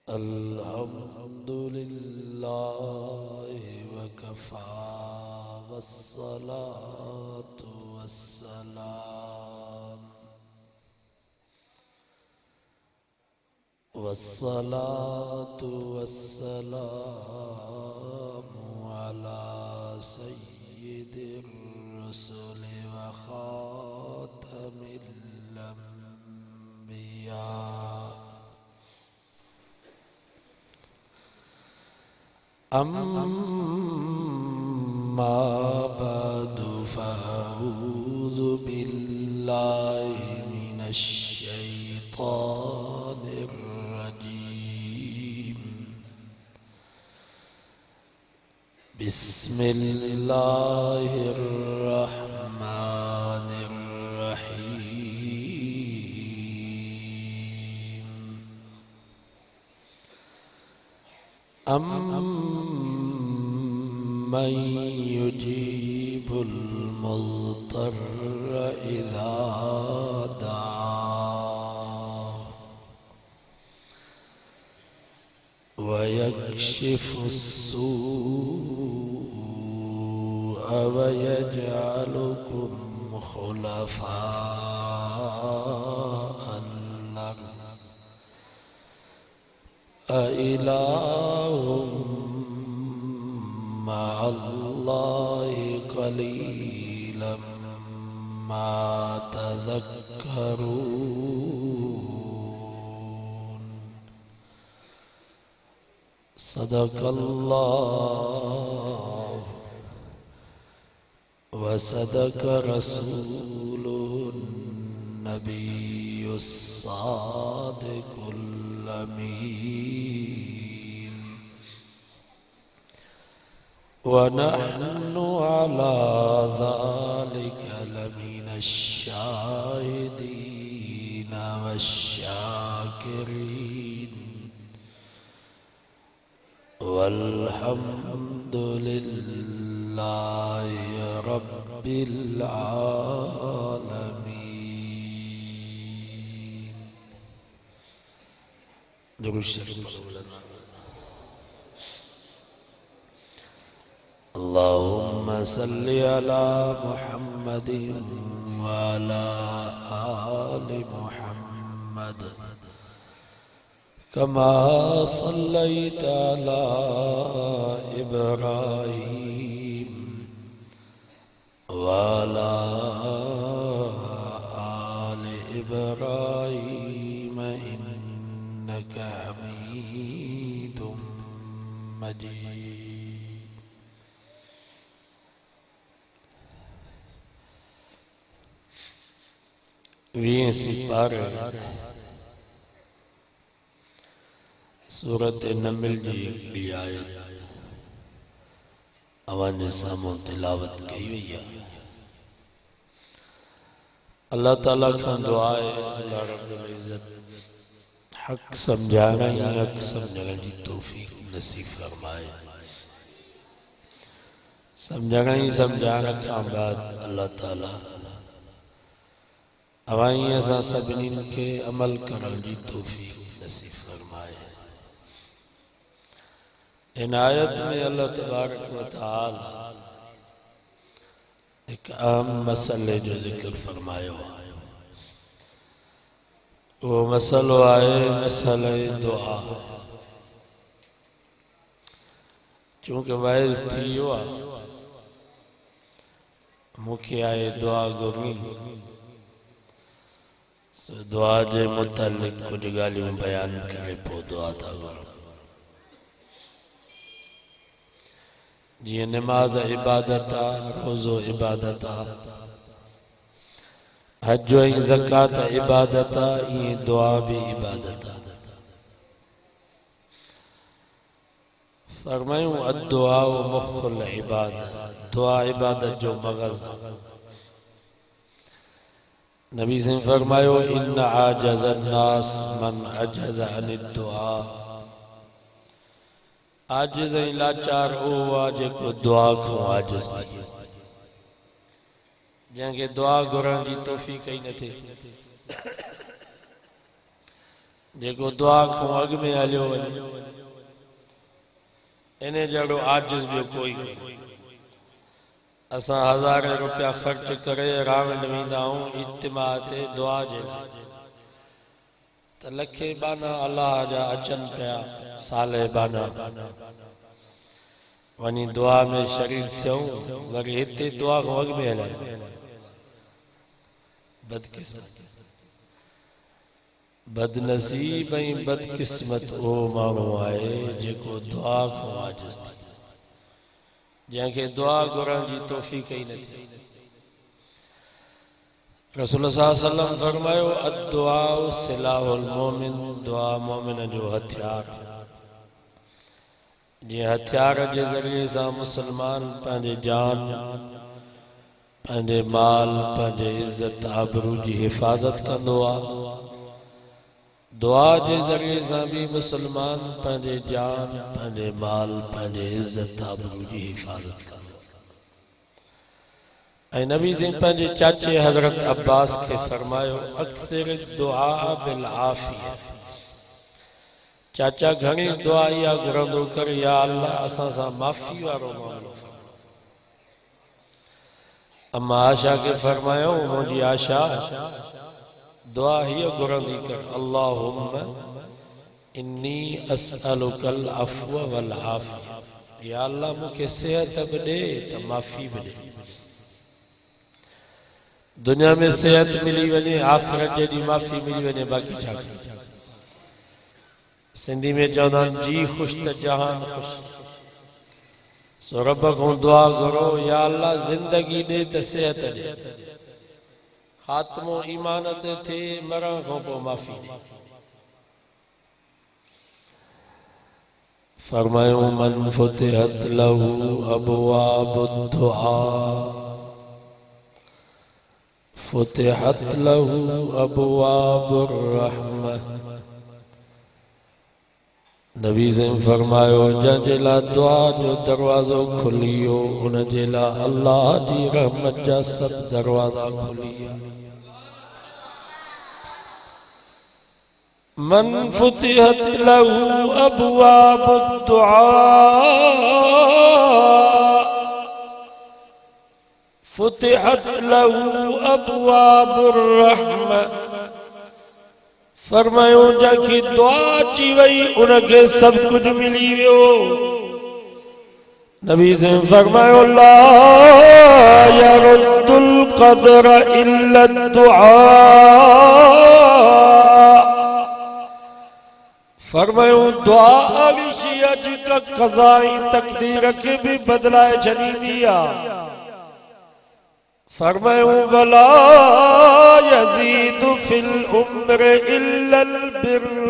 अल्हम्दुलिल्लाह वकफ़ा वस्सलातु वस्सलामु अला सय्यिदिर रुसुलि व ख़ातमिल अंबिया अम्मा बअदु फ़अऊज़ु बिल्लाहि मिनश शैतानिर रजीम। बिस्मिल्लाहिर रहमानिर रहीम। अम्मन युजीबुल मुज़्तर्र इज़ा दआह व यक्शिफुस सूअ व यजअलुकुम खुलफाअल अर्ज़ अइलाहुम मअल्लाहि क़लीलन मा तज़क्करून। सदक़ल्लाहु व सदक़ रसूलुहुन नबियुस सादिक़ुल अमीन। व नहनु अला ज़ालिका लमिनश शाहिदीन वश्शाकिरीन वल्हम्दुलिल्लाहि रब्बिल आलमीन। दुरूद शरीफ अल्लाहुम्मा सल्लि अला मुहम्मदिन व अला आलि मुहम्मद कमा सल्लैता अला इब्राहीम व अला आलि इब्राहीम इन्नका हमीदुम मजीद। वीह सिपारे सूरत नमल जी हिकिड़ी आयत अवांजे साम्हूं तिलावत कई वई आहे। अल्लाह ताला खां दुआ आहे अल्लाह रब्बुल इज़्ज़त हक़ सम्झाइण ऐं हक़ सम्झण जी तौफ़ीक़ नसीब फरमाए। सम्झण ऐं सम्झाइण खां बाद अल्लाह ताला अवाई असां सभिनी खे अमल करण जी तौफ़ीक़ नसीब फरमाए। इन आयत में अल्लाह तबारक व तआला एक अहम मसले जो जिक्र फरमायो आहे। वो मसलो आहे मसले दुआ। चूंकि वाइज़ थी वियो आहे मूंखे आहे दुआ घुरणी, दुआ के मुतालिक कुछ गालियों बयान करे पो दुआ था करो। जी नमाज इबादत आ, रोज़ो इबादत आ, हज ऐं ज़कात इबादत आ, ये दुआ भी इबादत आ। फरमायूं अद्दुआ मुख़्ल इबादत, दुआ इबादत जो मग़ज़। नबी से फरमायो इन आजज़ अन्नास मन अजज़ अनिद दुआ। आजिज़ ऐं लाचार ओ आ जेको दुआ खां आजिज़ थी। जंहिंखे दुआ घुरण जी तौफ़ीक़ ई न थिए, जेको दुआ खां अॻु में हलियो वञे, इन जहिड़ो आजिज़ ॿियो कोई कोन्हे। असां हज़ार रुपया ख़र्च करे रावंड वेंदा आहियूं इज्तिमा ते दुआ जे लाइ, त लखे बाना अलाह जा अचनि पिया, साले बाना वञी दुआ में शरीक थियूं, वरी हिते दुआ खां अॻु में हलायूं। बदकिस्मत, बदनसीब ऐं बदकिस्मत उहो माण्हू आहे जेको दुआ खां आजिज़ थी, जंहिंखे दुआ घुरण जी तौफ़ीक़ ई न थिए। रसूल सल्लल्लाहु अलैहि वसल्लम फरमायो, अद्दुआ सिलाहुल मोमिन, दुआ मोमिन जो हथियार। जीअं हथियार जे ज़रिए सां मुसलमान पंहिंजे जान, पंहिंजे माल, पंहिंजे इज़्ज़त आबरू जी हिफ़ाज़त कंदो आहे, दुआ जे ज़रिए सां भी मुसलमान पंहिंजे जान, पंहिंजे माल, पंहिंजे इज़्ज़त आबरू जी हिफ़ाज़त कंदो। ऐं नबी सिंह पंहिंजे चाचे हज़रत अब्बास खे फरमायो, अक्सिर दुआ बिल आफ़िया, चाचा घणी दुआ इहा घुरंदो कर, या अल्लाह असां सां माफ़ी वारो मामिलो। अम्मा आशा के फरमायो, मुंहिंजी आशा दुआ हीअ घुरंदी कर, अल्लाहुम्मा इन्नी अस्अलुकल अफ़्व वल आफ़िया, या अल्लाह मूंखे सेहत बि ॾे त माफ़ी बि ॾे। दुनिया में सेहत मिली वञे, आख़िरत जॾहिं माफ़ी मिली वञे, बाक़ी छा कजे। सिंधी में चवंदा आहिनि, जी ख़ुशि त जहान ख़ुशि। सो रब खां दुआ घुरो, या अल्लाह ज़िंदगी ॾे त सेहत ॾे, ख़ात्मो ईमान ते थिए, मरण खां पोइ माफ़ी ॾे। फरमायो, मन फुतिहत लहू अबवाबुद दुआ, फुतिहत लहू अबवाबुर रहमह। नबी से फरमायो, जंहिंजे लाइ दुआ जो दरवाज़ो खुलियो, उन जे लाइ अल्लाह जी रहमत जा सब दरवाज़ा खुली विया। मन फुतिहत लहू अबवाबुद दुआ, फुतिहत लहू अबवाबुर रहमह। फरमायो, जंहिंखे दुआ अची वई उनखे सब कुछ मिली वियो। नबी से फरमायो, ला यरुद्दुल क़द्र इल्ला दुआ। फरमायो, दुआ अहिड़ी शइ आहे जेका क़ज़ा ऐं तक़दीर खे बि बदलाए छॾींदी आहे। फरमायो, वला यज़ीदु फिल उम्र इल्लल बिर्र।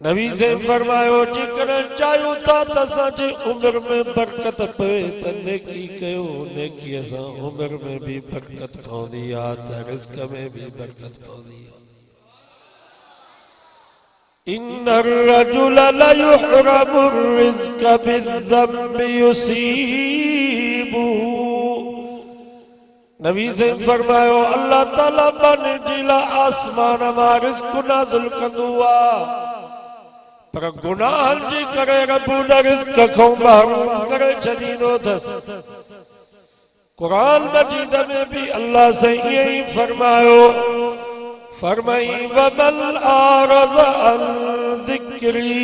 नबी से फरमायो, जेकर चाहियो था त असांजे उम्र में बरकत पए त नेकी कयो, नेकीअ सां उम्र में भी बरकत पवंदी आहे, त रिज़्क़ में भी बरकत पवंदी आहे। इन्नर रजुल ला युहरमु रिज़्क़ बिज़्ज़म्बि युसीबु। नबी से फरमायो, अल्लाह ताला बन जिला आसमान मां रिज़्क़ नाज़िल कंदो आहे, पर गुनाहन जे करे रब उन रिज़्क़ खां महरूम करे छॾींदो अथसि। क़ुरान मजीद में भी अल्लाह से ईअं ई फरमायो, फरमाई, वमन आरज़ अन ज़िक्री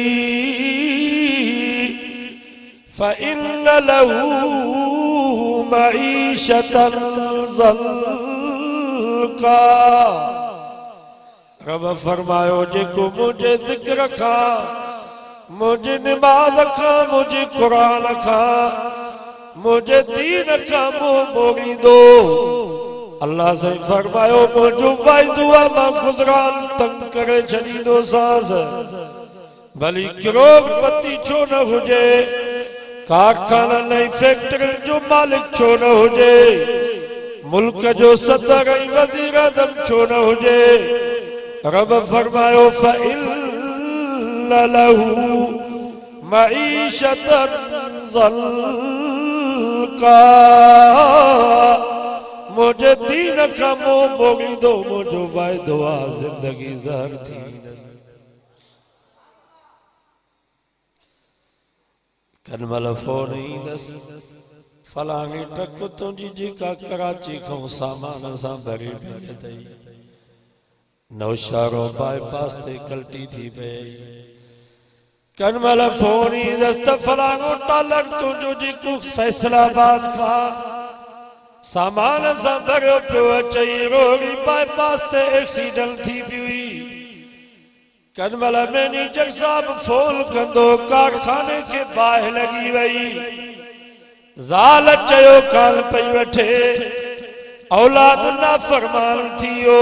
फ़इन्न लहू मईशतन ज़ल्का। रब फरमायो, जेको मुझे ज़िक्र खां, मुझे नमाज खां, मुझे कुरान खां, मुझे दीन खां मुंहुं मोड़ींदो, अल्लाह से फरमायो, मुझो वाइदो आहे मां गुज़रान तंग करे छॾींदोसांस। भली करोड़पति छो न हुजे, कारखाना नहीं फैक्ट्री जो मालिक छो न हुजे, मुल्क जो सदर ऐं वज़ीर आज़म छो न हुजे, रब फरमायो, फ़इन्न लहू मईशतन ज़ल्का। मुझे दीन का मोह मोगी दो मुझो वायदो आ जिंदगी ज़हर थी कनमल फोन ही दस फलांगी ट्रक तुझी जेका कराची खां सामान सां भरी पई अथई नौशारो बाईपास ते कल्टी थी पई कनमल फोन ही दस फलांगो टालर तुझो जेको फैसलाबाद खां सामान सां भरियो पियो अचे रोड़ी बाईपास ते एक्सीडेंट थी पई कनमल मैनेजर साहब फोन कंदो कारखाने के बाहि लगी वई ज़ाल चयो कान पई वठे औलाद नाफरमान थियो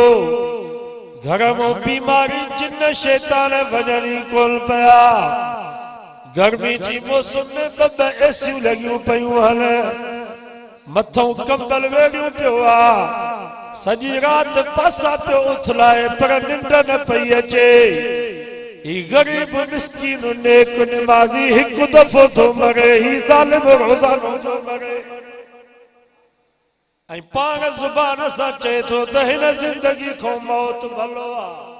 घर में बीमारी जिन शैतान वजनी कोल पया गर्मी जी मौसम में बब एसियूं लगियूं पयूं हल मथों कंबल वेड़ियूं पियो आ सजी रात पासा पियो उथलाए पर निंड न पई अचे ही गरीब मिस्कीन नेक निमाज़ी एक दफ़ो तो मरे ही ज़ालिम रोज़ानो तो मरे ऐं पाण ज़ुबान सां चए थो त हिन ज़िंदगी खां मौत भलो आहे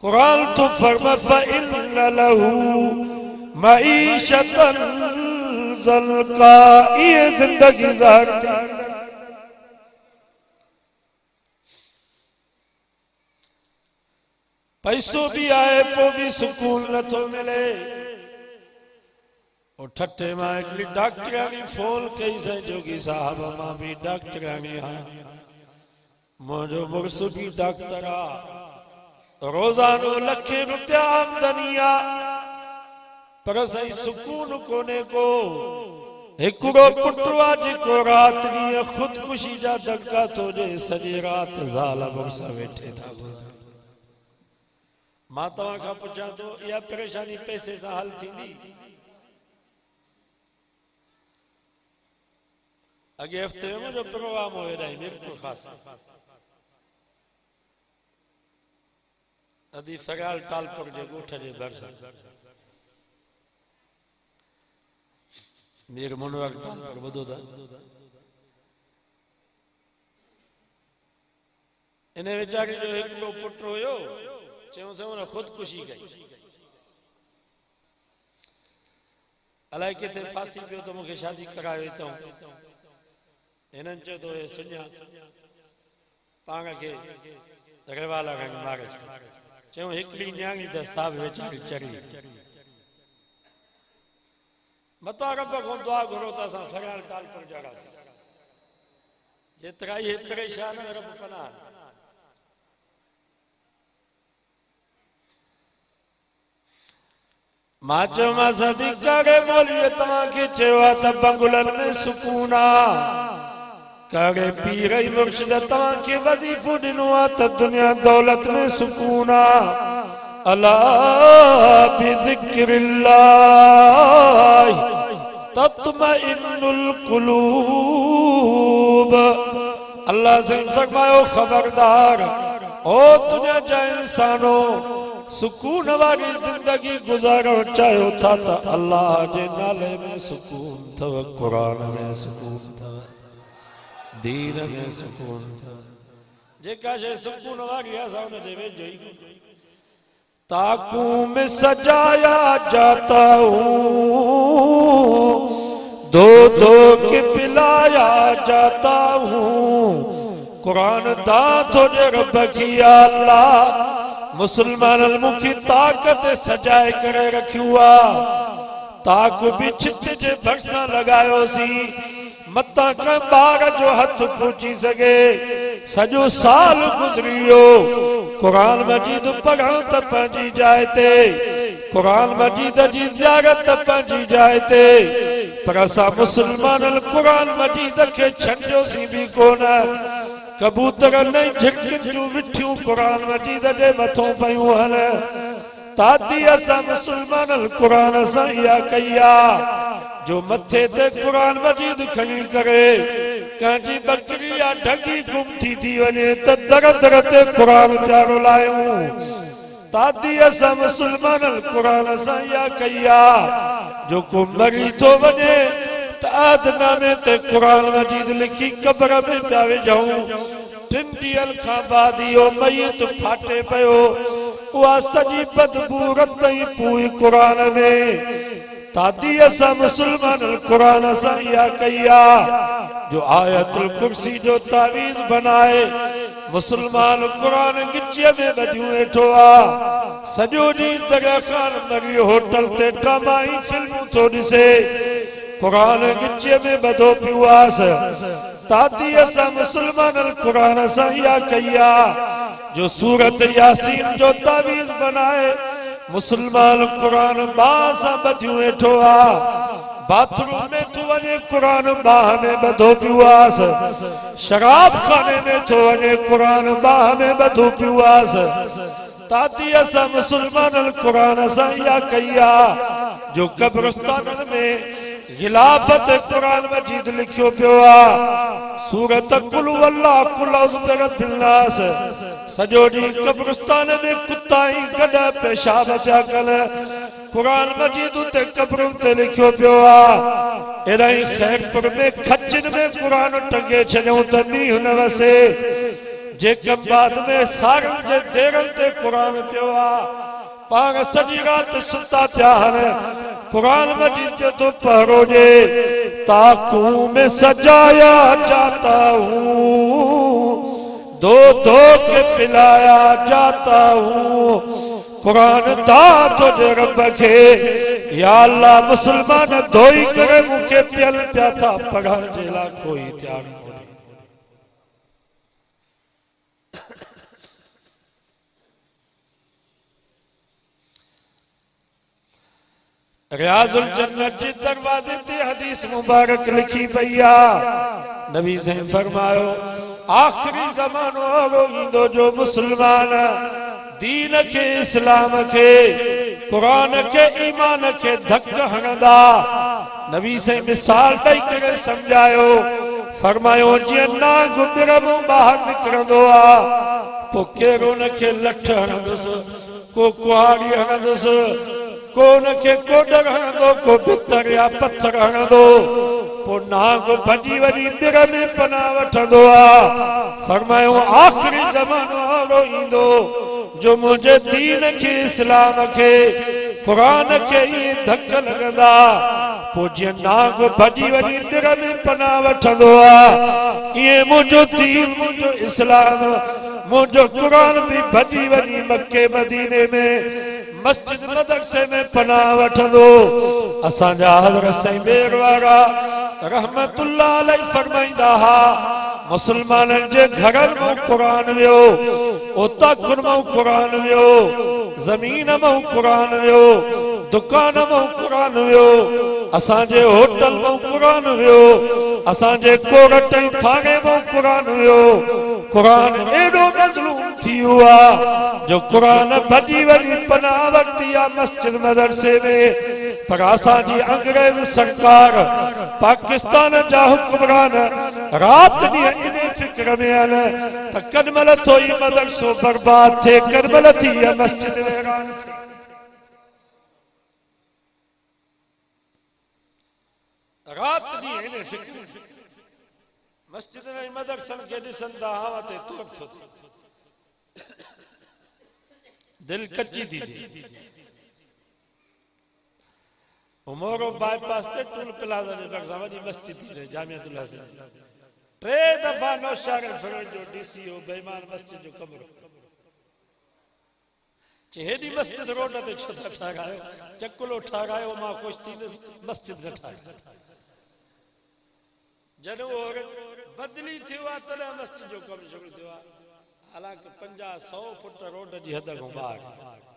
क़ुरान तो फरमा फ़इन्न लहू मईशतन ज़ल्का ये ज़िंदगी ज़हर पैसो भी आए पो भी सुकून न तो मिले और ठट्ठे मां हिकिड़ी डॉक्टरानी फोन कई से जोगी साहब मां भी डॉक्टरानी हाँ मुझो मुर्स भी डॉक्टर आ रोजानो लखे रुपया आमदनी आ पर सही सुकून कोने को हिकड़ो पुटु आ जेको रात ॾींहुं ख़ुदकुशी जा धक्का थो ॾे सॼी राति ज़ाल मुर्स वेठे था मां तव्हां खां पुछां थो इहा परेशानी पैसे सां हल थींदी अॻे हफ़्ते में मुंहिंजो प्रोग्राम हो हेॾाई मिर्चो ख़ासि अदी फरियाल टालपुर जे ॻोठ जे भरिसां मीर मुनवर टालपुर ॿुधो था इन वीचारी जो हिकिड़ो पुटु हुयो चयूं से उन ख़ुदकुशी कई अलाए किथे फांसी पियो तो मूंखे शादी करायो अथऊं हिननि चयो तो हे सुञा पाण खे रेवाला खां मारे चयूं हिकिड़ी न्याणी त साहब वीचारी चरी मता रब खां दुआ घुरो त असां फरियाल टालपुर जहिड़ा जेतिरा इहे परेशान रब पनाह मां चयो मां सदी करे मौलवी तव्हांखे चयो आहे त बंगुलनि में सुकून आहे करे पीर ई मुर्शिद तव्हांखे वज़ीफ़ो ॾिनो आहे त दुनिया दौलत में सुकून आहे अला बिज़िक्रिल्लाह तत्मइन्नुल क़ुलूब अल्लाह से फरमायो खबरदार ओ दुनिया जा इंसानो सुकून वाली जिंदगी गुजारो चाहो था तो अल्लाह जे नाले में सुकून थव कुरान में सुकून थव दीन में सुकून थव जेका शे सुकून वाली असां उन जे वेझो ई ताकू में सजाया जाता हूँ दो दो के पिलाया जाता हूँ कुरान दा थोड़े रब की अल्लाह मुसलमान मुखी ताकत सजाए करे रखियो ताक भी छित जे भरसा लगायो सी मता का बार जो हथ पहुंची सके सजो साल गुजरियो कुरान मजीद पढ़ा त पंहिंजी जाइ ते कुरान मजीद जी ज़ियारत पंहिंजी जाइ ते पर असां मुसलमान कुरान मजीद के छंडियो सी भी कोन कबूतर नहीं झिटकियूं विठियूं कुरान मजीद जे मथों पयूं हल ताती असां मुसलमान कुरान सां इहा कई आहे जो मथे ते कुरान मजीद खणी करे कंहिंजी बकरी या ढगी गुम थी वञे त दर दर ते कुरान प्यारो लायूं ताती असां मुसलमान कुरान सां इहा कई आहे जो को मरी थो वञे आदनामे ते कुरान मजीद लिखी कब्र में प्यावे जाऊं टिंडियल खां बाद इहो मयत फाटे पियो उहा सॼी बदबू रतई पूई कुरान में तादी असां मुसलमान कुरान सां इहा कई आहे जो आयतुल कुर्सी जो तावीज़ बनाए मुसलमान कुरान गिचीअ में ॿधियूं वेठो आहे सॼो ॾींहुं दरिया खान मरी होटल ते ड्रामाई फिल्मूं थो ॾिसे कुरान गिचीअ में ॿधो पियो आहे तादी असां मुसलमान कुरान सां इहा कई आहे जो सूरत यासीन जो तावीज़ बनाए मुसलमान कुरान बाह सां ॿधियूं वेठो आहे बाथरूम में तो वने कुरान बाह में ॿधो पियो आहे शराब खाने में तो वने कुरान बाह में ॿधो पियो आहे तादी असां मुसलमान कुरान सां इहा कई आहे जो कब्रिस्तान में गिलाफत कुरान मजीद लिखियो पियो आहे सूरत कुल वल्लाह कुल औज़ बिरब्बिन नास सॼो ॾींहुं कब्रिस्तान में कुता ई गॾ पेशाब पिया कनि कुरान मजीद उते कब्रुनि ते लिखियो पियो आहे एॾाई खैरपुर में खचिन में कुरान टंगे छॾियऊं त मींहुं न वसे जेके बाद में सारनि जे देरनि ते कुरान पियो आहे पाण सॼी राति सुता पिया आहिनि कुरान मजीद जो तो पहरो जे ताकू में सजाया जाता हूँ दो दो के पिलाया जाता हूँ कुरान दा तुझे रब के या अल्लाह मुसलमान धोई करे मुखे पियल पिया था पढ़ण जे लाइ कोई तैयार कोन्हे रियाजुल जन्नत जे दरवाजे ते हदीस मुबारक लिखी पई आहे नबी से फरमायो आखिरी ज़मानो अहिड़ो ईंदो जो मुसलमान दीन के इस्लाम के कुरान के ईमान के धक हणंदा नबी से मिसाल ॾेई करे समझायो फरमायो जीअं नांग बिरमो ॿाहिरि निकिरंदो आहे पोइ केरु उन खे लठ हणंदुसि को कुहाड़ी हणंदुसि को उनखे कोडर हणंदो को भितर या पत्थर हणंदो पोइ नांग भॼी वञी बिर में पनाह वठंदो आहे फरमायो आख़िरी ज़मानो अहिड़ो ईंदो जो मुंहिंजे दीन खे इस्लाम खे कुरान खे ईअं धक लॻंदा पोइ जीअं नांग भॼी वञी बिर में पनाह वठंदो आहे ईअं मुंहिंजो दीन मुंहिंजो इस्लाम मुंहिंजो कुरान बि भॼी वञी मके मदीने में मस्जिद मदरसे में पनाह वठंदो असांजा हज़रत साईं मेर वारा रहमतुल्लाह अलैहि फरमाईंदा हा मुसलमाननि जे घरनि में कुरान वियो उताकुनि में कुरान वियो ज़मीन में कुरान वियो दुकान में कुरान वियो असांजे होटल में कुरान वियो असांजे कोरट ऐं थाणे में कुरान वियो कुरान एॾो मज़लूम थी वियो आहे जो कुरान भॼी वञी पनाह वरिती आहे मस्जिद मदरसे में पर असांजी अंग्रेज सरकार पाकिस्तान जा हुक्मरान राति ॾींहुं इन फिक्र में आहिनि त केॾीमहिल थो ई मदरसो बर्बाद थिए केॾीमहिल थी इहा मस्जिद वैरान थिए राति ॾींहुं इन फिक्र मस्जिद ऐं मदरसनि खे ॾिसनि था हवा ते तोड़ थो थिए दिल कच्ची थी थिए उमरो बाईपास ते टूल प्लाज़ा जे भरिसां वॾी मस्जिद थी रहे जामिअतुल हसन 3 दफ़ा नौशाद फिरोज जो डीसी हो बेईमान मस्जिद जो कमरो चे हेॾी मस्जिद रोड ते छो था ठारायो चकुलो ठारायो मां ख़ुशि थींदुसि मस्जिद न ठारायो जॾहिं बदली थियो आहे तॾहिं मस्जिद जो कमु शुरू थियो आहे हालांकि 50-100 फुट रोड जी हद खां ॿाहिरि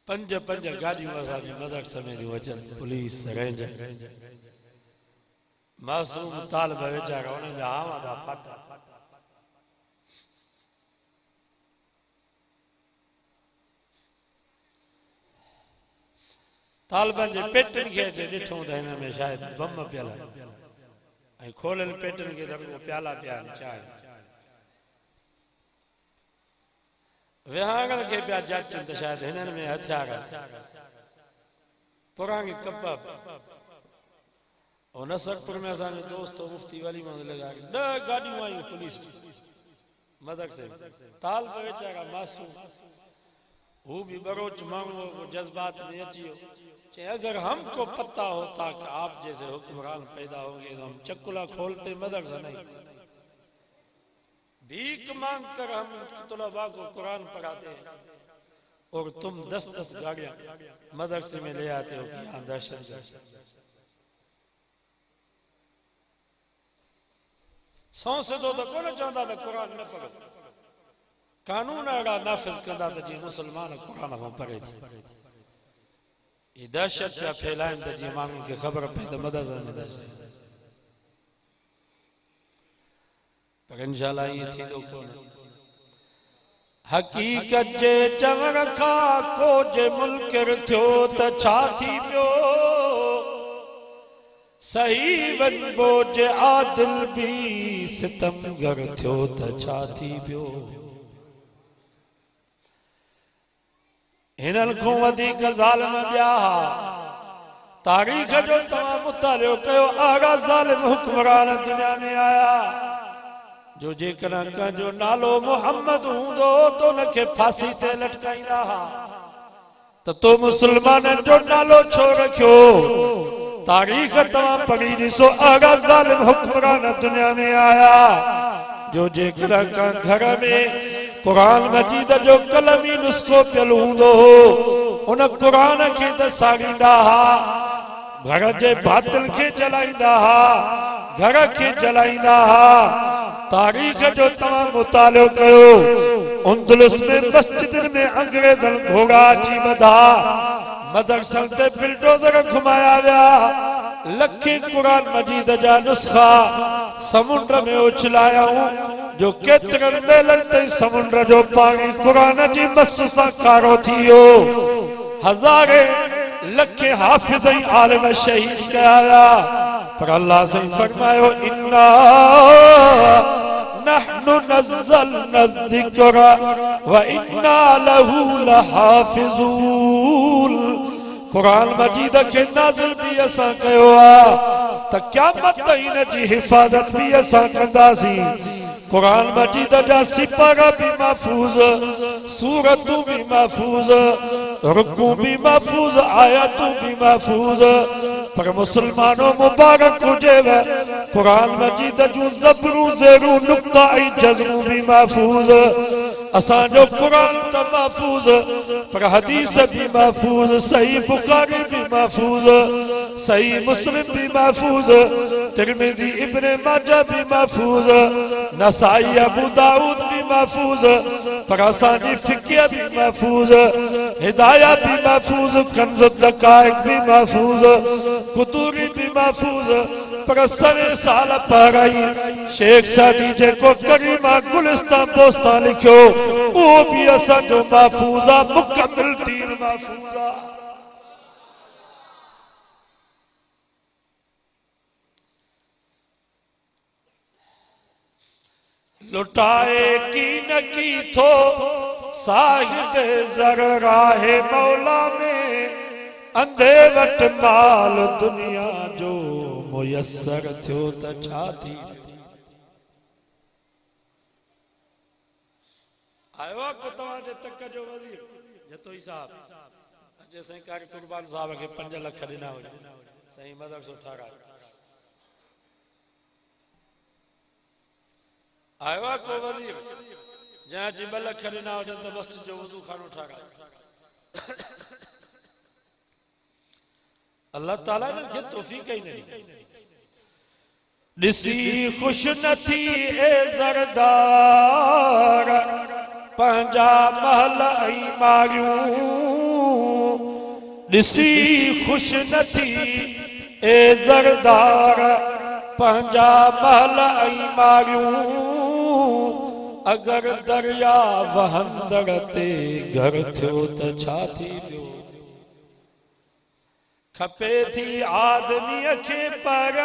5 गाड़ियों असांजे मदरसे में अचनि पुलिस रेंजर मासूम तालिब वीचारा उन्हनि जा हावा था फाटा तालिबनि जे पेटनि खे अचे ॾिठो त हिन में शायदि बम पियल ऐं खोलियल पेटनि खे त प्याला पिया आहिनि चांहि विहांगन के पिया जाचन त शायद हिनन में हथियार पुरानी कब्बा और नसरपुर में असांजो दोस्त मुफ्ती वाली मोहम्मद लगा न गाड़ियों आई पुलिस मदद से ताल पे वेचारा मासूम वो भी बरोच मांगो जज्बात में अचियो चे अगर हमको पता होता कि आप जैसे हुक्मरान पैदा होंगे तो हम चक्कुला खोलते मदरसा नहीं भीख मांग कर हम तुलबा को कुरान पढ़ाते हैं और तुम 10-10 गाड़ियां मदरसे में ले आते हो कि यहाँ दहशतगर्द 100 से दो तो कौन चाहता था कुरान न पढ़ो कानून अड़ा नाफिज कंदा त जी मुसलमान कुरान को पढ़े थी ये दहशत क्या फैलाइन त जी माण्हुनि खे ख़बर पए त मदरसे में दहशत पर इंशाल्लाह ये थींदो कोन हकीकत जे चवण खां को जे मुनकिर थियो त छा थी पियो सही वञिबो जे आदिल भी सितमगर थियो त छा थी पियो हिनन को वधीक ज़ालिम ॿिया तारीख़ जो तव्हां मुतालियो कयो अहिड़ा ज़ालिम हुक्मरान दुनिया में आया जो जेकॾहिं कंहिंजो नालो मोहम्मद हूंदो तो उनखे फांसी ते लटकाईंदा हा त तो मुसलमाननि जो नालो छो रखियो तारीख़ तव्हां पढ़ी ॾिसो अहिड़ा ज़ालिम हुक्मरान दुनिया में आया जो जेकॾहिं कंहिं घर में कुरान मजीद जो कलमी नुस्खो पियल हूंदो हो उन कुरान खे त साड़ींदा हा घर जे बातिल खे जलाईंदा हा घर खे जलाईंदा हा तारीख़ जो तव्हां मुतालियो कयो उंदुलुस में मस्जिदनि में अंग्रेज़नि घोड़ा अची ॿधा मदरसनि ते बिल्डोज़र घुमाया विया लखे कुरान मजीद जा नुस्खा समुंड में उछलायाऊं जो केतिरनि मेलनि ताईं समुंड जो पाणी कुरान जी मस सां कारो थी वियो हज़ारे लखे हाफ़िज़ ऐं आलिम शहीद कया विया पर अल्लाह साईं फरमायो इन्ना नहनु नज़्ज़लना ज़िक्र व इन्ना लहू लहाफ़िज़ून कुरान मजीद के नाज़िल भी असां कयो आहे त क़यामत ताईं इन जी हिफ़ाज़त भी असां कंदासीं कुरान मजीद जा सिपारा भी महफूज़ सूरतूं भी महफूज़ रुकू भी महफूज़ आयतूं भी महफूज़ पर मुसलमानों मुबारक हुजेव कुरान मजीद जूं ज़बरूं ज़ेरूं नुक्ता ऐं जज़मूं भी महफूज़ असांजो कुरान त महफूज़ पर हदीस भी महफूज़ सही बुखारी भी महफूज़ सही मुस्लिम भी महफूज़ तिरमिज़ी इब्न माजा भी महफूज़ नसाई अबू दाऊद भी महफूज़ पर असांजी फ़िक़्ह भी महफूज़ हिदाया भी महफूज़ कंज़ दक़ाइक़ भी महफूज़ कुतूरी भी महफूज़ पर सवे साल पढ़ाई शेख सादी जेको करीमा गुलिस्तान पोस्तां लिखियो वो भी असांजो महफूज़ आहे मुकमिल दीन महफूज़ आहे लुटाए की न की थो साहिब ज़र राहे मौला में अंधे वट माल दुनिया जो मुयस्सर थियो त छा थी आयो आहे को तव्हांजे तक जो वज़ीर जतोई साहब अॼु साईं कारी कुर्बान साहब खे 5 लख ॾिना हुया साईं मदरसो ठारायो आयो आहे को वज़ीर जंहिं जी 2 लख ॾिना हुजनि त मस्जिद जो वज़ू खानो ठारायो अल्लाह ताला ने खे तौफीक ही नहीं ॾिसी खुश न थी ए ज़रदार पंहिंजा महल ऐं मारियूं ॾिसी खुश न थी ए ज़रदार पंहिंजा महल ऐं मारियूं अगर दरिया वहंदड़ ते घर थियो त छा थी पियो खपे थी आदमीअ खे पर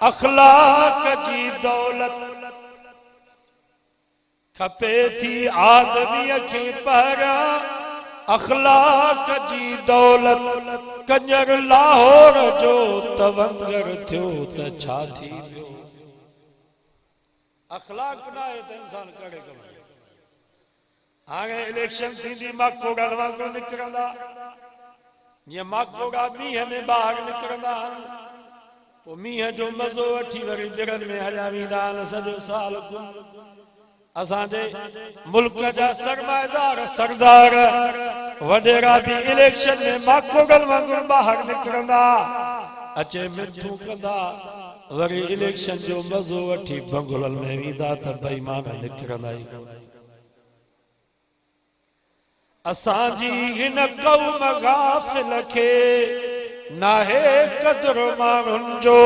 अखलाक जी दौलत खपे थी आदमीअ खे पहिरियां अखलाक जी दौलत कंजर लाहौर जो तवंगर थियो त छा थी वियो अखलाक ना है तो इंसान करे कम हाणे इलेक्शन थींदी माकोड़ा वांगुरु निकिरंदा ये माकोड़ा मींहं में ॿाहिरि निकिरंदा पोइ मींहं जो मज़ो वठी वरी बिरनि में हलिया वेंदा आहिनि सॼो साल असांजे मुल्क जा सरमाएदार सरदार वडेरा भी इलेक्शन में माकोड़नि वांगुरु ॿाहिरि निकिरंदा अचे मिठूं कंदा वरी इलेक्शन जो मज़ो वठी बंगुलनि में वेंदा त बेईमान निकिरंदा ई असांजी हिन क़ौम गाफ़िल खे नाहे क़दुरु माण्हुनि जो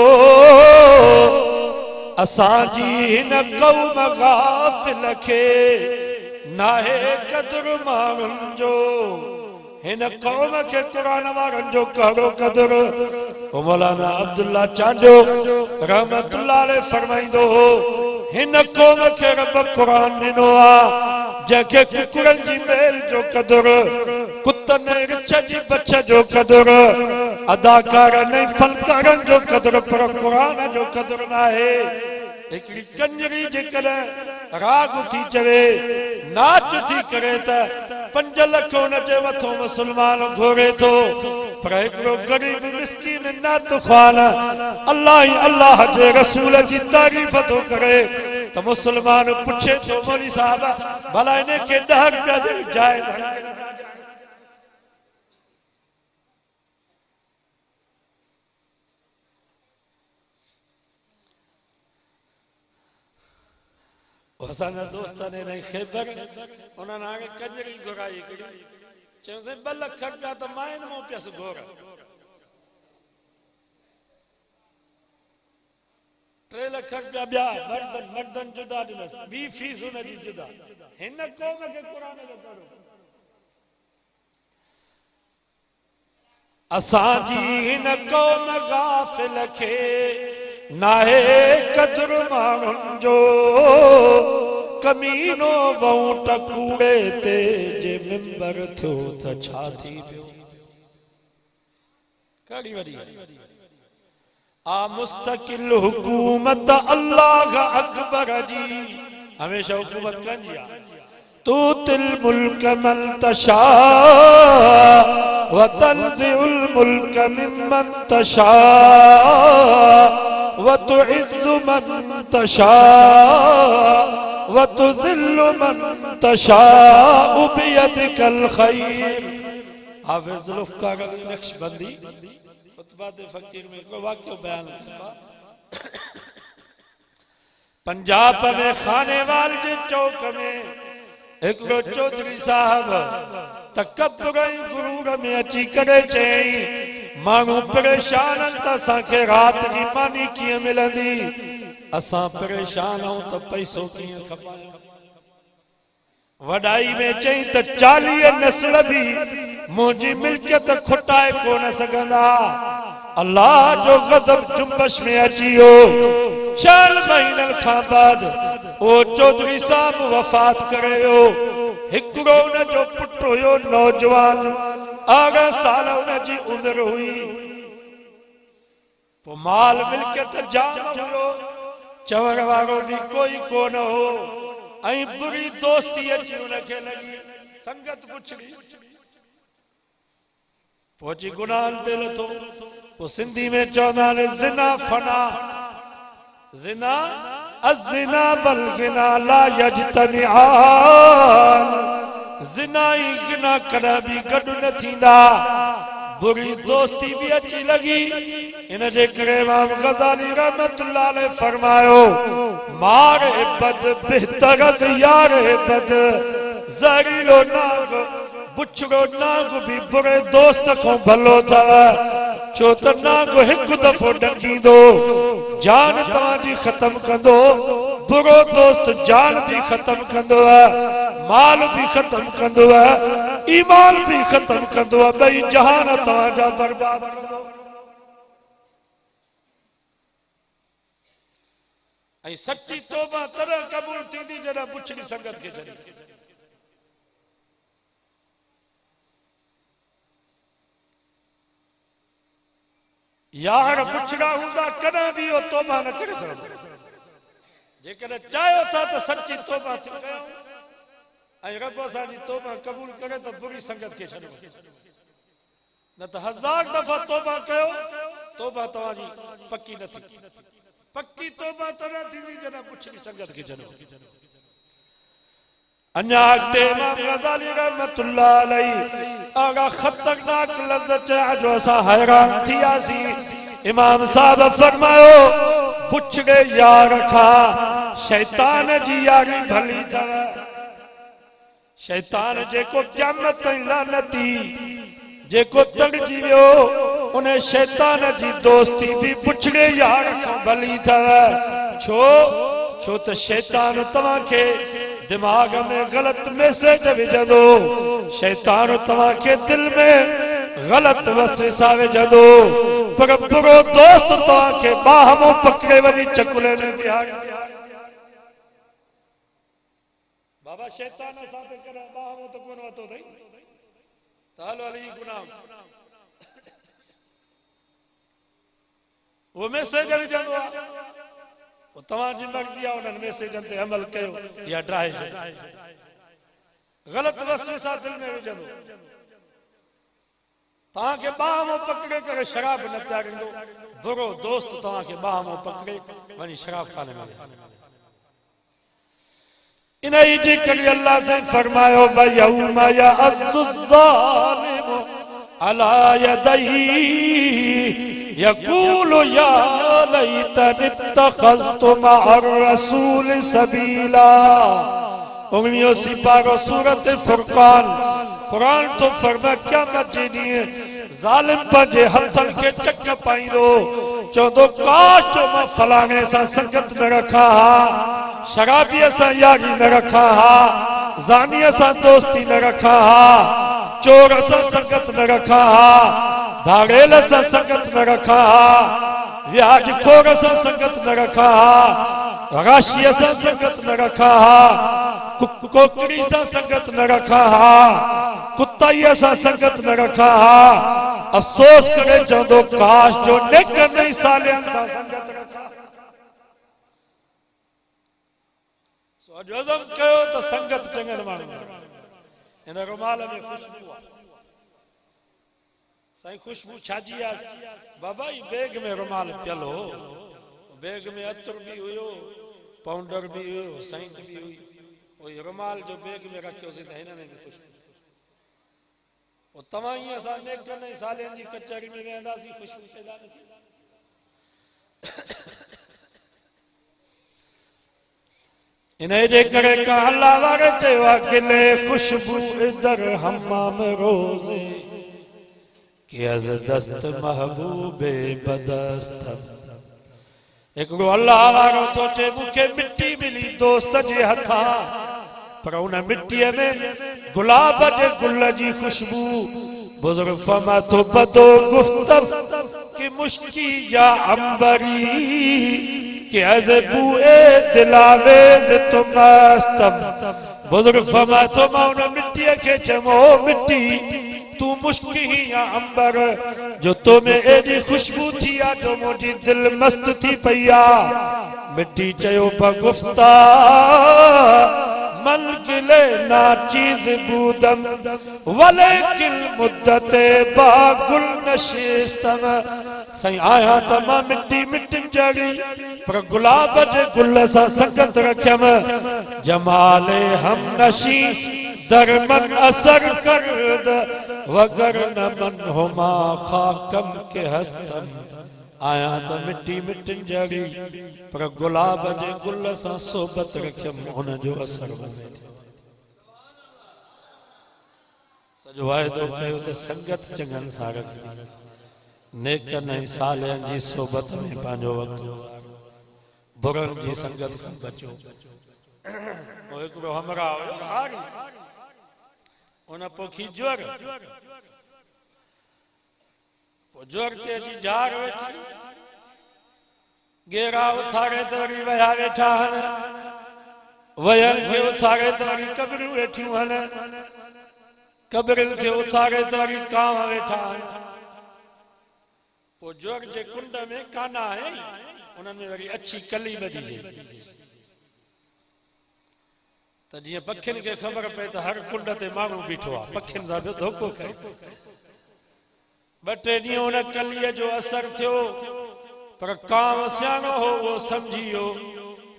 असांजी हिन क़ौम गाफ़िल खे नाहे क़दुरु माण्हुनि जो हिन क़ौम खे क़ुरान वारनि जो कहिड़ो क़दुरु मौलाना अब्दुल्ला चांडियो रहमतुल्लाह अलैह फरमाईंदो हो हिन क़ौम खे रब क़ुरान ॾिनो आहे जंहिंखे कुकड़नि जी मेल जो क़दुरु कुतनि रिछ जी बछ जो क़दुरु अदाकारनि ऐं फनकारनि जो क़दुरु पर क़ुरान जो क़दुरु न आहे हिकिड़ी कंजरी जेकॾहिं राग थी चवे नाच थी करे त 5 लख हुनजे मथो मुस्लमान घोरे थो पर हिकिड़ो ग़रीब मिस्कीन नात ख्वाल अल्लाह ई अल्लाह जे रसूल जी तारीफ़ थो करे तो मुसलमान पूछे तो मौली साहब भला इन्हें के 10 रुपया दे जाए असांजा दोस्त ने नहीं खैबर उन्होंने आगे कंजरी घुराई चयोसीं 2 लख रुपया तो माइन मो पियसि घोर 3 लख रुपया ॿिया मर्दन जुदा ॾिनसि ॿी फीस हुनजी जुदा हिन क़ौम खे क़ुरान जो करो असांजी हिन क़ौम गाफ़िल खे नाहे क़दुरु माण्हुनि जो कमीनो वहूं टकूड़े ते जे मिंबर थियो त छा थी वियो कड़ी वरी आ मुस्तकिल हुकूमत अल्लाह अकबर जी हमेशा हुकूमत कंदी आ तू तिल मुल्क मन तशा व तंज़िउल मुल्क मिमन तशा व तुइज़्ज़ु मन तशा व तुज़िल्लु मन तशा बियदिकल खैर हाफिज़ ज़ुल्फ़कार नक्शबंदी फकीर में को वाक्य बयान पंजाब में खानेवाल जे चौक में एक चौधरी साहब तकब्बुर गुरूर में अची करे चई मानू परेशान त असांखे रात जी मानी कीअं मिलंदी असां परेशान आहियूं त पैसो कीअं खपाए वडाई में चई त 40 नस्ल भी मुंहिंजी मिल्कियत खुटाए कोन सघंदा अल्लाह जो गज़ब जुम्बश में अची वियो 4 महीननि खां बाद ओ चौधरी साहब वफ़ात करे वियो हिकिड़ो उन जो पुटु हुयो नौजवान 18 साल उनजी उम्र हुई पोइ माल मिल्कियत जाम हुयो चवण वारो बि कोई कोन हो ऐं बुरी दोस्ती अची उनखे लॻी संगत पुछड़ी पोची गुनाहन ते लथो पोइ सिंधी में चवंदा आहिनि ज़िना फना ज़िना अज़िना बल गिना ला यजतमिआन ज़िना ई गिना कॾहिं बि गॾु न थींदा बुरी दोस्ती भी अची लगी इन जे करे इमाम गज़ाली रहमतुल्लाह अलैह फरमायो मार बद बेहतर यार बद ज़हरीलो नाग बुछड़ो नाग भी बुरे दोस्त को भलो था छो त नाग एक दफो डकींदो जान तवाजी खत्म कंदो बुरो दोस्त जान भी खत्म कंदो है माल भी खत्म कंदो है ईमान भी खत्म कंदो है बई जहान तवाजा बर्बाद कंदो ऐं सच्ची तौबा तरह क़बूल थींदी जॾहिं पुछड़ी संगत खे छॾी। यार पुछड़ा हूंदा कॾहिं बि इहो तौबा न करे सघंदा। जेकॾहिं चाहियो था त सच्ची तौबा थी कयो ऐं रब असांजी तौबा क़बूल करे त बुरी संगत खे छॾो, न त 1000 दफ़ा तौबा कयो तौबा तव्हांजी पक्की न थी। पक्की तौबा तरह थींदी जॾहिं पुछड़ी संगत खे छॾो। अञा अॻिते इमाम गज़ाली रहमतुल्लाह अलैहि अॻा ख़तरनाक लफ़्ज़ चया जो असां हैरान थी वियासीं। इमाम साहब फरमायो पुछड़े यार खां शैतान जी यारी भली अथव। शैतान जेको क़यामत ताईं लानती जेको तड़जी वियो उन शैतान जी दोस्ती भी पुछड़े यार खां भली अथव। छो त शैतान तव्हांखे दिमाग में गलत मैसेज विझंदो, शैतान तव्हांखे दिल में गलत वसवसा विझंदो, पर बुरो दोस्त तव्हांखे बाहमो पकड़े वञी चकुले में बिहारे। बाबा शैतान सां त करे बाहमो त कोन वरितो अथई त हलो हली गुनाह वो मैसेज विझंदो आहे। तव्हांजी मर्ज़ी आहे उन्हनि मैसेजनि ते अमल कयो या ड्राहे छॾियो। ग़लत वसवसा दिल में विझंदो, तव्हांखे बाहमो पकड़े करे शराब न पियारींदो। बुरो दोस्त तव्हांखे बाहमो पकड़े वञी शराब खाने में। इन जी करे अल्लाह से फरमायो यौम यअज़्ज़ु ज़ालिमु अला यदैहि यक़ूलु या लैतनी इत्तख़ज़्तु मअर रसूल सबीला। 19 सिपारो सूरत फुरकान कुरान तो फरमाए क़यामत जे ॾींहुं ज़ालिम पंहिंजे हथनि खे चक पाईंदो, चवंदो काश जो मां फलाणे सां संगत न रखा हा, शराबीअ सां यारी न रखा हा, ज़ानीअ सां दोस्ती न रखा हा, चोर सां संगत न रखा हा, धाड़ेल सां संगत न रखा हा, व्याज खोर सां संगत न रखा हा, राशीअ सां संगत न रखा हा, कोकड़ी सां संगत न रखा हा, कुताईअ सां संगत न रखा हा। अफ़सोस करे चवंदो काश जो नेकनि सालियनि सां संगत रखा। अॼु अज़म कयो त संगत चङनि माण्हुनि हिन रुमाल में ख़ुशबू आहे। साईं ख़ुशबू छाजी आहे? बाबा ही बैग में रुमाल पियल हो, बैग में अतर भी हुयो, पाउडर भी हुयो, सेंट भी हुई, वही रुमाल जो बैग में रखियोसीं त हिन में भी ख़ुशबू। तव्हां ईअं असां नेकनि सालियनि जी कचहरी में वेहंदासीं ख़ुशबू पैदा न थी। इन जे करे का अल्लाह वारे चयो आहे गिले ख़ुशबू इधर हमाम रोज़े कि अज़ दस्त महबूबे बदस्त। हिकिड़ो अल्लाह वारो तो चए मूंखे मिट्टी मिली दोस्त जे हथां, पर उन मिट्टीअ में गुलाब जे गुल जी ख़ुशबू। बुज़ुर्ग फरमा तो बदो गुफ्तब कि मुश्की या अंबरी कि अज़ बूए दिलावेज़ तो मस्तब। बुज़ुर्ग फरमा तो मां उन मिट्टीअ खे चयो मिट्टी तू मुश्की या अंबर जो तो में एडी खुशबू थी आ जो मुझी दिल मस्त थी पया। मिट्टी चयो बगुफ्ता मन गिले ना चीज बूदम वले किल मुद्दते बागुल नशिस्तम। सही आया तमा मिट्टी मिट्टिन जड़ी पर गुलाब जे गुल सा संगत रखम। जमाले हम नशी दरमन असर करद वगर न मन हुमा खाकम के हस्तम। आया तो मिट्टी मिट्टिन जड़ी पर गुलाब जे गुल सा सोबत रखम उन जो असर वने। सजो वायदो कयो त संगत चंगन सा रख नेकन सालेन जी सोबत में पांजो वक्त बुरन जी संगत खां बचो। ओ एकड़ो हमरा हारी उन पोखी जोर जोर ते जी जार वेठी गेरा उथारे त वरी वया वेठा हन, वयल खे उथारे त वरी कबरियूं वेठियूं हन, कबरियुनि खे उथारे त वरी कांव वेठा हन। पोइ जोग जे कुंड में काना आहे, उन में वरी अच्छी कली ॿधी त जीअं पखियुनि खे ख़बर पए त हर कुंड ते माण्हू बीठो आहे, पखियुनि सां बि धोखो करे। ॿ टे ॾींहं उन कलीअ जो असर थियो, पर कांव सियाणो हो, उहो सम्झी वियो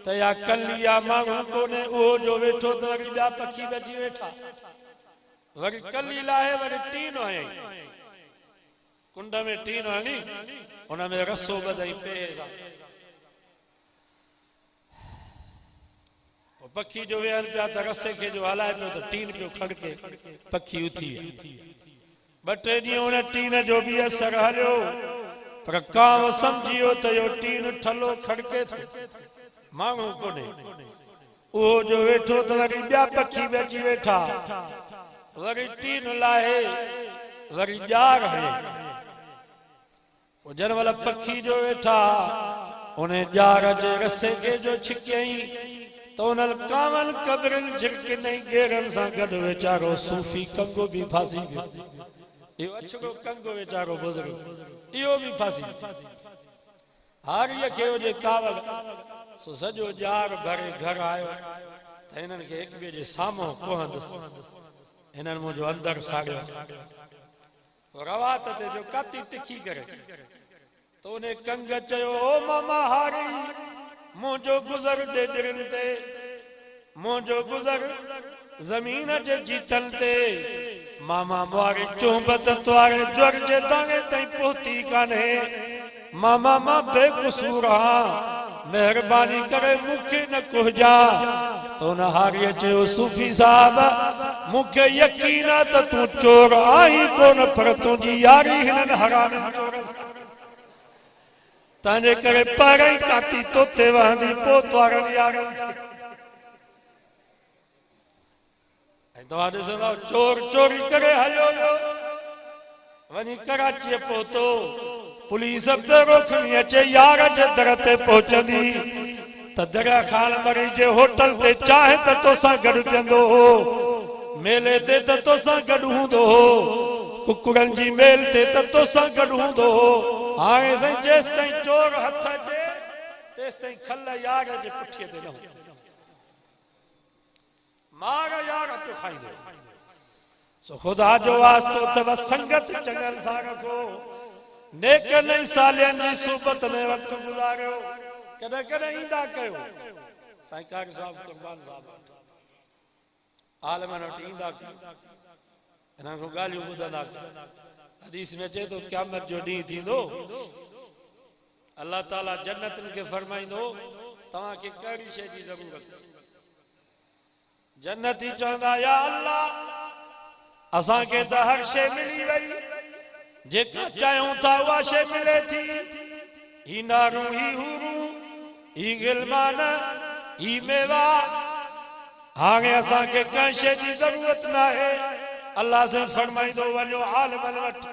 त या कली आहे, माण्हू कोन्हे। उहो जो वेठो त वरी ॿिया पखी बची वेठा, वरी कली लाहे वरी टीन हयईं, कुंड में टीन हणी उन में रसो ॿधई पेर सां। पखी जो वेहनि पिया त रसे खे जो हलाए पियो त टीन पियो खड़के, पखी उथी विया। ॿ टे ॾींहं उन टीन जो बि असर हलियो, पर कांव सम्झी वियो त इहो टीन ठलो खड़के थो, माण्हू कोन्हे। उहो जो वेठो त वरी ॿिया पखी बि अची वेठा, वरी टीन लाहे वरी ॼार हयईं। जन वाला पखी जो वेठा उन ॼार जे रसे खे जो छिकयईं तो उन कांवल कबरन झिरके नहीं गेरन सां गॾु वेचारो सूफी कंगो भी फासी वियो। इहो अछड़ो कंगो वेचारो बुज़ुर्ग इहो भी फासी। हारीअ खे जे कावल सो सॼो जार भरे घर आयो त हिननि खे हिक ॿिए जे साम्हूं कोहंदुसि। हिननि मुंहिंजो अंदर साॻियो रवात ते जो काती तिखी करे तो उन कंग चयो, ओ मामा हारी मुंहिंजो गुज़र दे दिल ते, मुंहिंजो गुज़र ज़मीन जे जीतल ते। मामा मुआरे चुंबत तुआरे ज्वर जे दाणे ताईं पहुती कान्हे। मामा मां बेकसूर आहियां, मेहरबानी करे मूंखे न कुहजा। तो उन हारीअ चयो, सूफ़ी साहब मूंखे यकीन आहे त तूं चोर आहीं कोन, पर तुंहिंजी यारी हिननि हराम चोर तंहिंजे करे पहिरीं काती तोते वहंदी, पोइ तुआरनि यारनि। ऐं तव्हां ॾिसंदा चोर चोरी करे हलियो वियो, वञी कराची पहुतो। पुलिस पहिरियों खणी अचे यार जे दर ते पहुचंदी त दरिया खान मरी जे होटल ते चाहे त तोसां गॾु पीअंदो हो, मेले ते त तोसां गॾु हूंदो हो, कुकड़नि जी मेल ते त तोसां गॾु हूंदो हो। हाणे साईं जेसि ताईं चोर हथ अचे तेसि ताईं खल यार जे पुठीअ ते न हो, मार यार पियो खाईंदो। सो ख़ुदा जो वास्तो अथव संगत चङनि सां रखो, नेकनि ऐं सालियनि जी सुबत में वक़्तु गुज़ारियो, कॾहिं कॾहिं ईंदा कयो। साईं कारी साहब कुर्बान साहब आलमनि वटि ईंदा कयो, हिननि खां ॻाल्हियूं ॿुधंदा कयो। हदीस में चए तो क़यामत जो ॾींहुं थींदो, अल्लाह ताला जन्नतनि खे फरमाईंदो तव्हांखे कहिड़ी शइ जी ज़रूरत। जन्नती चवंदा, या अल्लाह असांखे त हर शइ मिली वई, जेका चाहियूं था उहा शइ मिले थी। ही नारूं, ही हूरूं, ही गिलमान, ही मेवा, हाणे असांखे कंहिं शइ जी ज़रूरत न आहे। अल्लाह से फरमाईंदो वञो आलमनि वटि,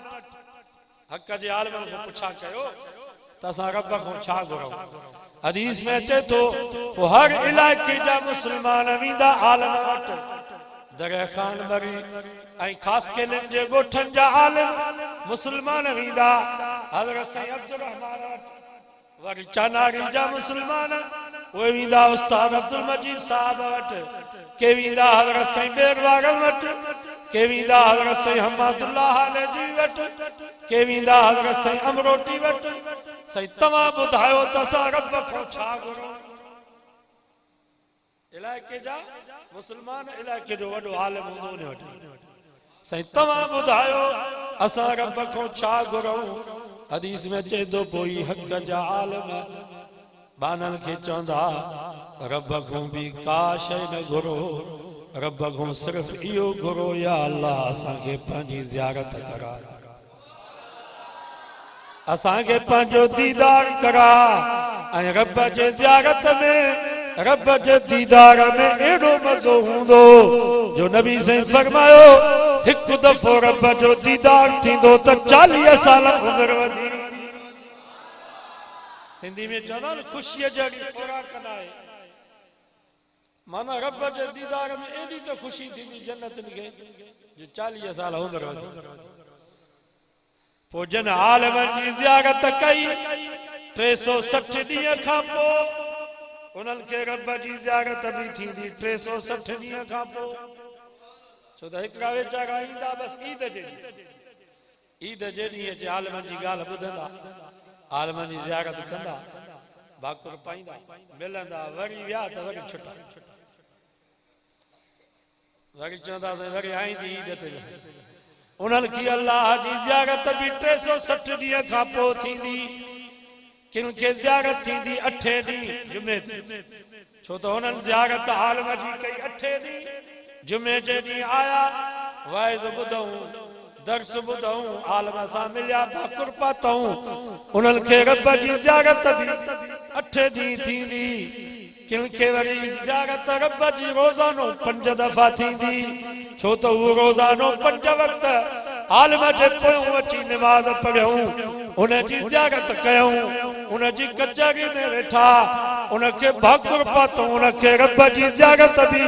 हक़ जे आलमनि खां पुछा कयो त असां रब खां छा घुरूं। हदीस में अचे थो पोइ हर इलाइक़े जा मुस्लमान वेंदा आलम वटि, दरिया खान मरी ऐं ख़ासि केलनि जे ॻोठनि जा आलिम मुस्लमान वेंदा हज़रत साईं अब्दुल रहमान वटि। वरी चानारी जा मुस्लमान उहे वेंदा उस्ताद अब्दुल मजीद साहब वटि, के वेंदा हज़रत साईं बेरवार वटि, के वेंदा हज़रत साईं हमादुल्लाह हालेजी वटि, के वेंदा हज़रत साईं अमरोटी वटि। साईं तव्हां ॿुधायो त असां रब खां छा घुरूं। इलाइक़े जा मुस्लमान, इलाइक़े जो वॾो आलिम हूंदो उन वटि। साईं तव्हां ॿुधायो असां रब खां छा घुरूं। हदीस में चए थो पोइ हक़ जा आलिम बाननि खे चवंदा, रब खां बि का शइ न घुरो, रब खां सिर्फ़ इहो घुरो, या अल्लाह असांखे पंहिंजी ज़ियारत करा, असांखे पंहिंजो दीदार करा। ऐं रब जे ज़ियारत में, रब जे दीदार में एॾो मज़ो हूंदो जो नबी साईं फरमायो, हिकु दफ़ो रब जो दीदार थींदो त 40 साल उमिरि वधी। सिंधी में चवंदा न ख़ुशीअ जड़ी ख़ुराक नाहे माना रब जे दीदार में एडी तो खुशी थी जन्नत के जो 40 साल उम्र वधी पो जन आलमन जी ज़ियारत कई 360 ॾींहं खां पोइ उन्हनि खे रब जी ज़ियारत भी थींदी 360 ॾींहं खां पोइ छो त हिकिड़ा वेचारा ईंदा बसि ईद जे ॾींहं जे आलमन जी ॻाल्हि ॿुधंदा आलमन जी ज़ियारत कंदा भाकुर पाईंदा मिलंदा वरी विया त वरी छुटा वरी चवंदासीं वरी आईंदी ईद ते उन्हनि खे अल्लाह जी ज़ियारत भी 360 ॾींहं खां पोइ थींदी किन खे ज़ियारत थींदी 8 ॾींहं जुमे ते छो त हुननि ज़ियारत आलम जी कई 8 ॾींहं जुमे जे ॾींहुं आया वाइज़ ॿुधऊं दर्स ॿुधऊं आलम सां मिलिया भाकुर पातऊं उन्हनि खे रब जी ज़ियारत भी 8 ॾींहं थींदी किन खे वरी ज़ियारत रब जी रोज़ानो 5 दफ़ा थींदी छो त उहो रोज़ानो 5 वक़्त आलम जे पोयों अची नमाज़ पढ़ूं उन जी ज़ियारत कयूं उन जी कचहरी में वेठा उन खे भाकुर पातऊं उन खे रब जी ज़ियारत भी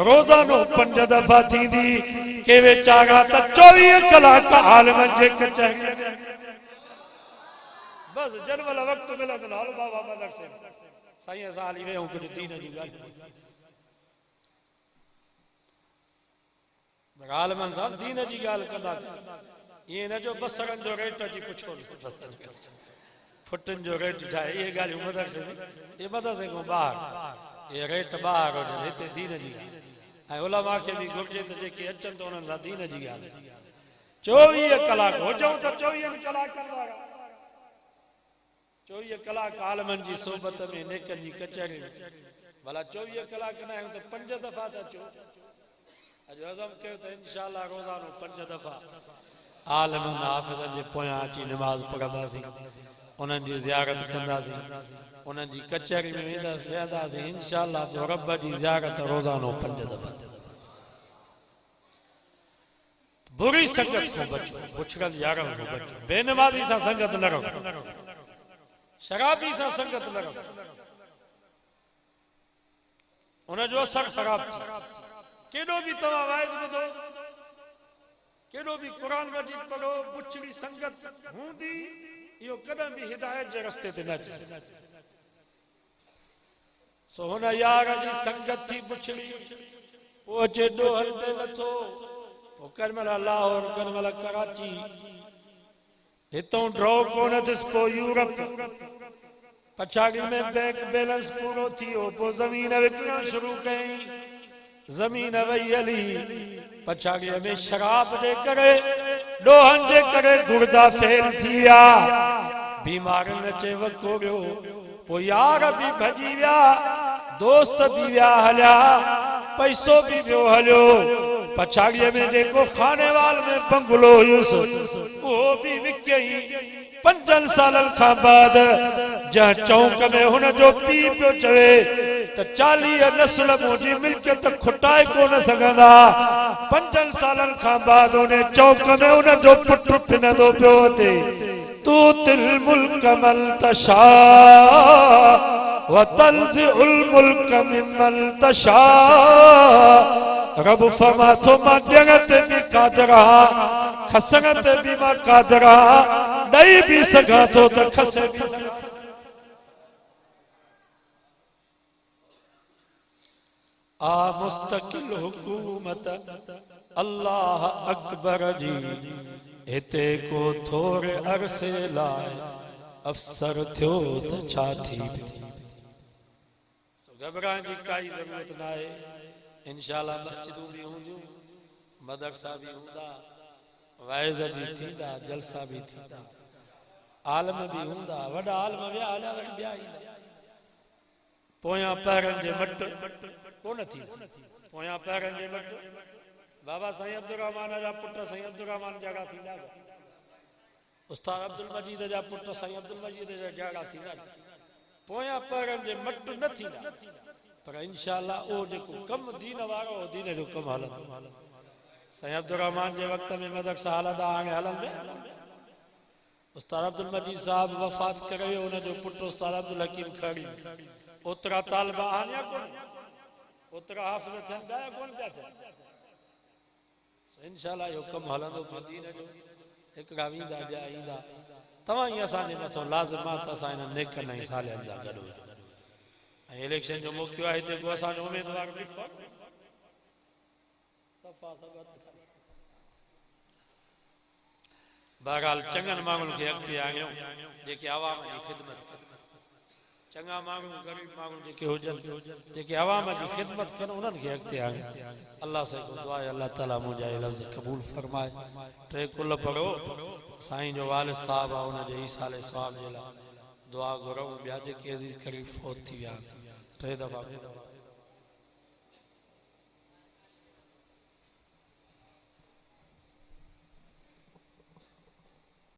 रोज़ानो 5 दफ़ा थींदी के वेचारा त 24 कलाक आलम जे कचहरी बस जन वाला वक्त मिला तो हल बाबा मदर से साईं असां हली वियूं कुझु दीन जी ॻाल्हि आलमन साहब दीन जी ॻाल्हि कंदा ये न जो बसरनि जो रेट जी पुछो फुटनि जो रेट छा आहे इहे ॻाल्हियूं मदरसे में ये मदरसे खां ॿाहिरि ये रेट ॿाहिरि हुजनि हिते दीन जी ॻाल्हि ऐं उलमा खे बि घुरिजे त जेके अचनि त उन्हनि सां दीन जी ॻाल्हि 24 कलाक हुजऊं त 24 कलाकनि वारा 24 कलाक आलमनि जी सोबत में नेकनि जी कचहरी में भला 24 कलाक न आहियूं त 5 दफ़ा त अचो अॼु हज़म कयो त इंशाअल्लाह रोज़ानो 5 दफ़ा आलमनि हाफ़िज़नि जे पोयां अची नमाज़ पढ़ंदासीं उन्हनि जी ज़ियारत कंदासीं उन्हनि जी कचहरी में वेंदासीं इंशाअल्लाह जो रब जी ज़ियारत रोज़ानो 5 दफ़ा बुरी संगत को बचो बुछड़ल यारनि को बचो बेनमाज़ी सां संगत न रखो शराबी सां संगत न रखो उन जो असर ख़राब थी केॾो बि तव्हां वाइज़ ॿुधो केॾो बि क़ुरान मजीद पढ़ो बुछड़ी संगत हूंदी इहो कॾहिं बि हिदायत जे रस्ते ते न अचे सो हुन यार जी संगत थी बुछड़ी पोइ अचे ॾोहनि ते लथो पोइ करमल लाहौर करमल कराची हितों ड्रॉ कोन थियसि पोइ यूरोप पछाड़ी में बैंक बैलेंस पूरो थियो पोइ ज़मीन विकिणणु शुरू कई ज़मीन वई हली पछाड़ीअ में शराब जे करे ॾोहनि जे करे गुर्दा फेल थी विया बीमारियुनि अचे वकोड़ियो पोइ यार बि भॼी विया दोस्त बि विया हलिया पैसो बि वियो हलियो पछाड़ीअ में जेको खानेवाल में बंगलो हुयुसि उहो बि विकियई 5 सालनि खां बाद जंहिं चौक में हुन जो पीउ पियो चवे त 40 नस्ल मुंहिंजी मिल्कियत खुटाए कोन सघंदा 5 सालनि खां बाद उन चौक में हुन जो पुटु पिनंदो पियो अचे तू तिल मुल्क मल तशा व तंज़िउल मुल्क मिमल तशा रब फरमा तो मां ॾियण ते बि क़ादिर आहियां खसण ते बि मां क़ादिर आहियां ॾेई बि सघां थो त खसे बि आ मुस्तकिल हुकूमत अल्लाह अकबर जी हिते को थोरे अरसे लाइ अफसर थियो त छा थी घबराइण जी काई ज़रूरत न आहे इंशाअल्लाह मस्जिदूं भी हूंदियूं मदरसा भी हूंदा वाइज़ भी थींदा जलसा भी थींदा आलम भी हूंदा वॾा आलम विया हलिया वरी ॿिया ईंदा पोयां पैरनि जे मट कोन थी पोयां पैरनि जे मट बाबा साईं अब्दुल रहमान जा पुट साईं अब्दुल रहमान जॻह थींदा उस्ताद अब्दुल मजीद जा पुट साईं अब्दुल मजीद जा जॻह थींदा पोयां पैरनि जे मट न थींदा पर इंशाअल्लाह ओ जेको कम दीन वारो दीन जो कम हलंदो साईं अब्दुल रहमान जे वक़्त में मदरसा हलंदा हाणे हलंदे उस्ताद अब्दुल मजीद साहब वफात करे उन जो पुट उस्ताद अब्दुल हकीम खड़ी ओतरा तालबा आनिया कोन ओतरा हाफिज थियन ॿिया कोन पिया थियन इंशाअल्लाह यो कम हलंदो मदीने जो हिकड़ा वींदा ॿिया ईंदा तव्हां ई असांजे मथां लाज़िमात असां इन नेकनि ऐं सालिहनि सां गॾु ऐं इलेक्शन जो मौक़ो आहे हिते को असांजो उम्मीदवार बीठो सफ़ा सबत बहरहाल चङनि माण्हुनि खे अॻिते आणियो जेके आवाम जी ख़िदमत कनि चङा माण्हू ग़रीब माण्हू जेके हुजनि जेके आवाम जी ख़िदमत कनि उन्हनि खे अॻिते आणियो अल्लाह से दुआ आहे अल्लाह ताला मुंहिंजा इहे लफ़्ज़ क़बूल फरमाए टे कुल पढ़ो साईं जो वालिद साहब आहे उनजे ईसाले सवाब जे लाइ दुआ घुरूं ॿिया जेके अज़ीज़ करीब फौत थी विया टे दफ़ा